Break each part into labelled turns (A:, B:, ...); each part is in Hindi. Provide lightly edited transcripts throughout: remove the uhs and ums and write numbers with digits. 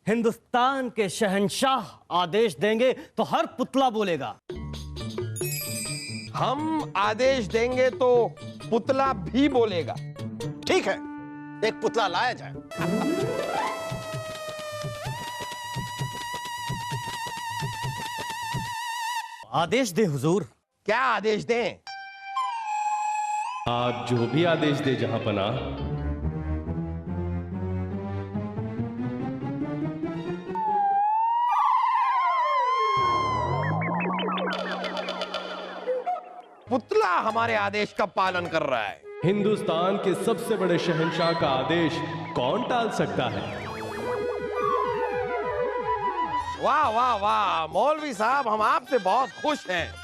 A: हिंदुस्तान के शहंशाह आदेश देंगे तो हर पुतला बोलेगा।
B: हम आदेश देंगे तो पुतला भी बोलेगा।
C: ठीक है, एक पुतला लाया जाए।
A: आदेश दे हुजूर।
B: क्या आदेश दें?
D: आप जो भी आदेश दे जहांपना।
B: पुतला हमारे आदेश का पालन कर रहा है।
D: हिंदुस्तान के सबसे बड़े शहंशाह का आदेश कौन टाल सकता है?
B: वाह वाह वाह मौलवी साहब, हम आपसे बहुत खुश हैं।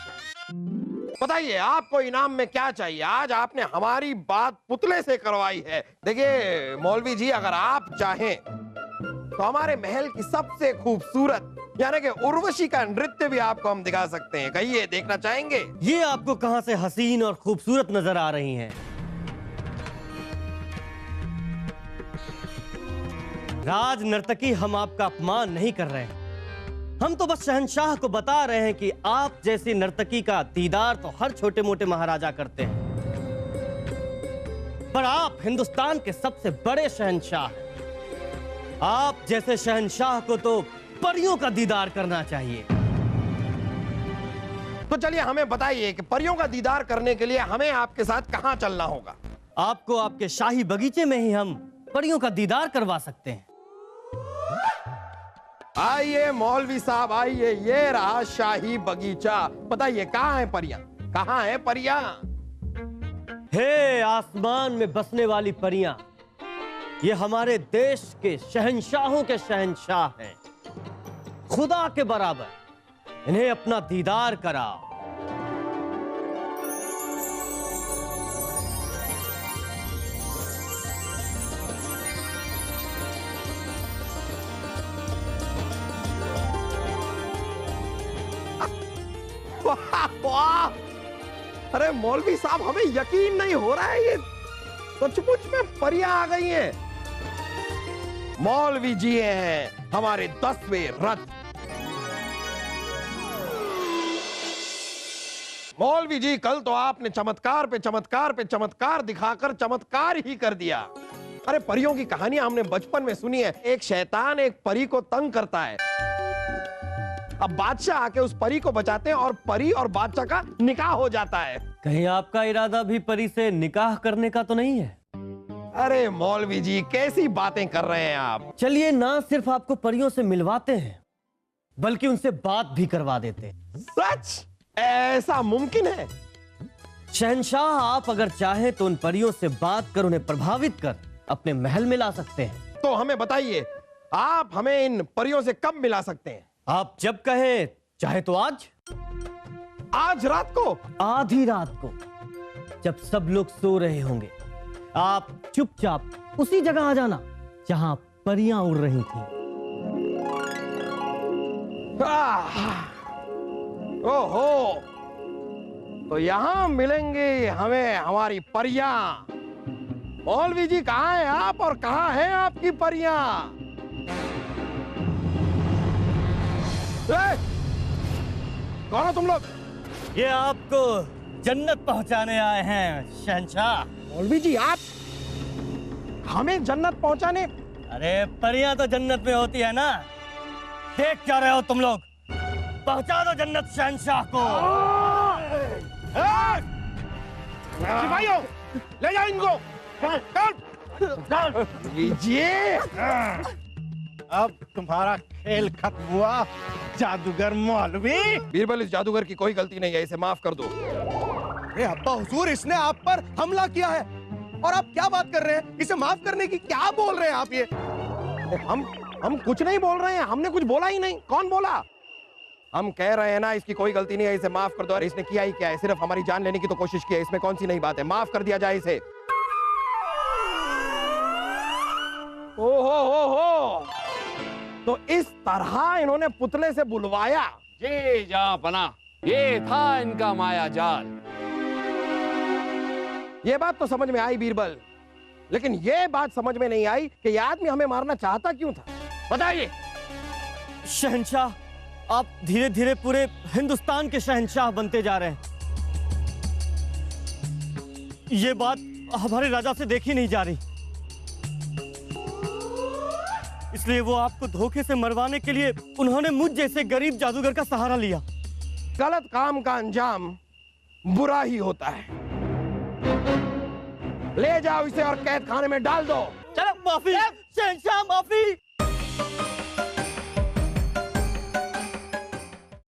B: बताइए आपको इनाम में क्या चाहिए? आज आपने हमारी बात पुतले से करवाई है। देखिए मौलवी जी, अगर आप चाहें तो हमारे महल की सबसे खूबसूरत यानी कि उर्वशी का नृत्य भी आपको हम दिखा सकते हैं। कहिए, देखना चाहेंगे?
A: ये आपको कहां से हसीन और खूबसूरत नजर आ रही हैं? राज नर्तकी, हम आपका अपमान नहीं कर रहे हैं। हम तो बस शहंशाह को बता रहे हैं कि आप जैसी नर्तकी का दीदार तो हर छोटे मोटे महाराजा करते हैं, पर आप हिंदुस्तान के सबसे बड़े शहंशाह हैं। आप जैसे शहंशाह को तो परियों का दीदार करना चाहिए।
B: तो चलिए हमें बताइए कि परियों का दीदार करने के लिए हमें आपके साथ कहां चलना होगा?
A: आपको आपके शाही बगीचे में ही हम परियों का दीदार करवा सकते हैं।
B: आइए मौलवी साहब, आइए, ये रहा शाही बगीचा। बताइए कहाँ है परियां? कहाँ है परियां?
A: हे आसमान में बसने वाली परियां, ये हमारे देश के शहंशाहों के शहंशाह हैं, खुदा के बराबर। इन्हें अपना दीदार कराओ।
B: वाह वाह! अरे मौलवी साहब, हमें यकीन नहीं हो रहा है, ये सचमुच में परियां आ गई हैं। मौलवी जी हैं हमारे 10वें रथ। मौलवी जी, कल तो आपने चमत्कार पे चमत्कार पे चमत्कार दिखाकर चमत्कार ही कर दिया। अरे परियों की कहानियां हमने बचपन में सुनी है। एक शैतान एक परी को तंग करता है, अब बादशाह आके उस परी को बचाते हैं और परी और बादशाह का निकाह हो जाता है।
A: कहीं आपका इरादा भी परी से निकाह करने का तो नहीं है?
B: अरे मौलवी जी, कैसी बातें कर रहे हैं आप?
A: चलिए, ना सिर्फ आपको परियों से मिलवाते हैं बल्कि उनसे बात भी करवा देते हैं।
B: सच? ऐसा मुमकिन है?
A: शहंशाह, आप अगर चाहें तो उन परियों से बात कर उन्हें प्रभावित कर अपने महल में ला सकते हैं।
B: तो हमें बताइए, आप हमें इन परियों से कब मिला सकते हैं?
A: आप जब कहें, चाहे तो आज।
B: आज रात को?
A: आधी रात को, जब सब लोग सो रहे होंगे। आप चुपचाप उसी जगह आ जाना जहां परियां उड़ रही थी।
B: ओहो, तो यहां मिलेंगे हमें हमारी परियां। मौलवी जी, कहां हैं आप और कहां हैं आपकी परियां? कौन हो तुम लोग?
A: ये आपको जन्नत पहुंचाने आए हैं शहंशाह।
B: मौलवी जी, आप हमें जन्नत पहुंचाने?
A: अरे परियां तो जन्नत में होती है ना, देख क्या रहे हो तुम लोग? पहुंचा दो जन्नत शहंशाह को।
B: सिपाहियों, ले जाओ इनको। लीजिए।
C: अब तुम्हारा खेल खत्म हुआ जादूगर मौलवी।
B: बीरबल, इस जादूगर की कोई गलती नहीं है, इसे माफ कर दो।
C: अरे अब्बा हुजूर, इसने आप पर हमला किया है और आप क्या बात कर रहे हैं? इसे माफ करने की क्या बोल रहे हैं आप? ये
B: हम कुछ नहीं बोल रहे हैं, हमने कुछ बोला ही नहीं। कौन बोला? हम कह रहे हैं ना, इसकी कोई गलती नहीं है, इसे माफ कर दो। और इसने किया ही क्या है? सिर्फ हमारी जान लेने की तो कोशिश की है, इसमें कौन सी नई बात है? माफ कर दिया जाए इसे। ओहो हो, तो इस तरह इन्होंने पुतले से बुलवाया।
E: जी जहांपना, ये था इनका माया जाल।
B: ये बात तो समझ में आई बीरबल, लेकिन ये बात समझ में नहीं आई कि ये आदमी हमें मारना चाहता क्यों था। बताइए।
A: शहंशाह, आप धीरे धीरे पूरे हिंदुस्तान के शहंशाह बनते जा रहे हैं। ये बात हमारे राजा से देखी नहीं जा रही, इसलिए वो आपको धोखे से मरवाने के लिए उन्होंने मुझ जैसे गरीब जादूगर का सहारा लिया।
B: गलत काम का अंजाम बुरा ही होता है। ले जाओ इसे और कैद खाने में डाल दो।
A: चलो, माफी शहंशाह, माफी।